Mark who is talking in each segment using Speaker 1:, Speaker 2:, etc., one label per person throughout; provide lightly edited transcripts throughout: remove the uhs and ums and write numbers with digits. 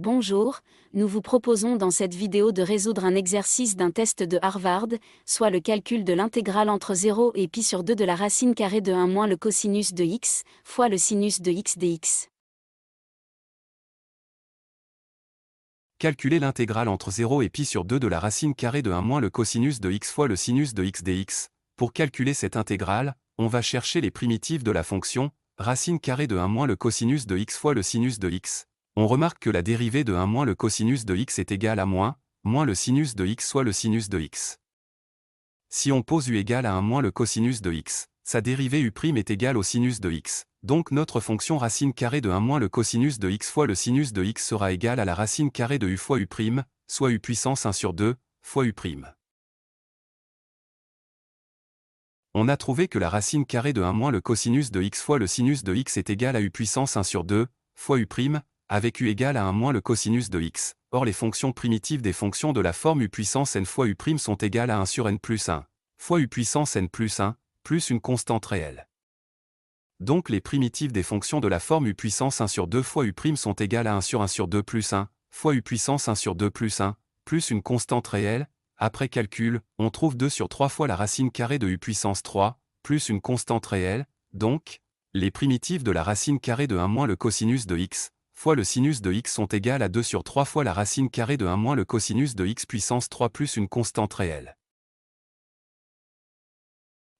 Speaker 1: Bonjour, nous vous proposons dans cette vidéo de résoudre un exercice d'un test de Harvard, soit le calcul de l'intégrale entre 0 et pi sur 2 de la racine carrée de 1 moins le cosinus de x, fois le sinus de x dx.
Speaker 2: Calculer l'intégrale entre 0 et pi sur 2 de la racine carrée de 1 moins le cosinus de x fois le sinus de x dx. Pour calculer cette intégrale, on va chercher les primitives de la fonction, racine carrée de 1 moins le cosinus de x fois le sinus de x. On remarque que la dérivée de 1 moins le cosinus de x est égale à moins le sinus de x soit le sinus de x. Si on pose u égale à 1 moins le cosinus de x, sa dérivée u' est égale au sinus de x. Donc notre fonction racine carrée de 1 moins le cosinus de x fois le sinus de x sera égale à la racine carrée de u fois u', soit u puissance 1 sur 2, fois u'. On a trouvé que la racine carrée de 1 moins le cosinus de x fois le sinus de x est égale à u puissance 1 sur 2, fois u', avec u égale à 1 moins le cosinus de x. Or les fonctions primitives des fonctions de la forme u puissance n fois u' sont égales à 1 sur n plus 1, fois u puissance n plus 1, plus une constante réelle. Donc les primitives des fonctions de la forme u puissance 1 sur 2 fois u' sont égales à 1 sur 2 plus 1, fois u puissance 1 sur 2 plus 1, plus une constante réelle. Après calcul, on trouve 2 sur 3 fois la racine carrée de u puissance 3, plus une constante réelle. Donc, les primitives de la racine carrée de 1 moins le cosinus de x, fois le sinus de x sont égales à 2 sur 3 fois la racine carrée de 1 moins le cosinus de x puissance 3 plus une constante réelle.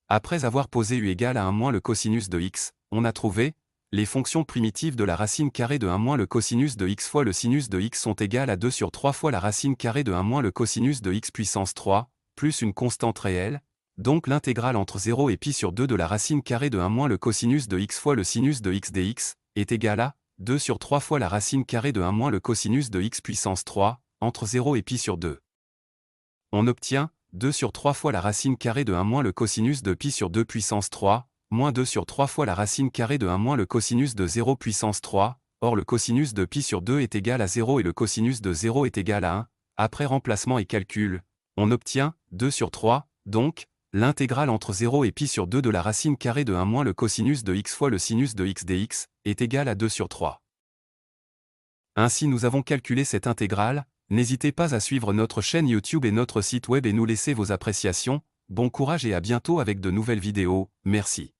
Speaker 2: Après avoir posé u égale à 1 moins le cosinus de x, on a trouvé les fonctions primitives de la racine carrée de 1 moins le cosinus de x fois le sinus de x sont égales à 2 sur 3 fois la racine carrée de 1 moins le cosinus de x puissance 3, plus une constante réelle. Donc l'intégrale entre 0 et pi sur 2 de la racine carrée de 1 moins le cosinus de x fois le sinus de x dx est égale à 2 sur 3 fois la racine carrée de 1 moins le cosinus de x puissance 3, entre 0 et pi sur 2. On obtient 2 sur 3 fois la racine carrée de 1 moins le cosinus de pi sur 2 puissance 3, moins 2 sur 3 fois la racine carrée de 1 moins le cosinus de 0 puissance 3, or le cosinus de pi sur 2 est égal à 0 et le cosinus de 0 est égal à 1. Après remplacement et calcul, on obtient 2 sur 3, donc, l'intégrale entre 0 et pi sur 2 de la racine carrée de 1 moins le cosinus de x fois le sinus de x dx est égal à 2 sur 3. Ainsi nous avons calculé cette intégrale. N'hésitez pas à suivre notre chaîne YouTube et notre site web et nous laisser vos appréciations. Bon courage et à bientôt avec de nouvelles vidéos, merci.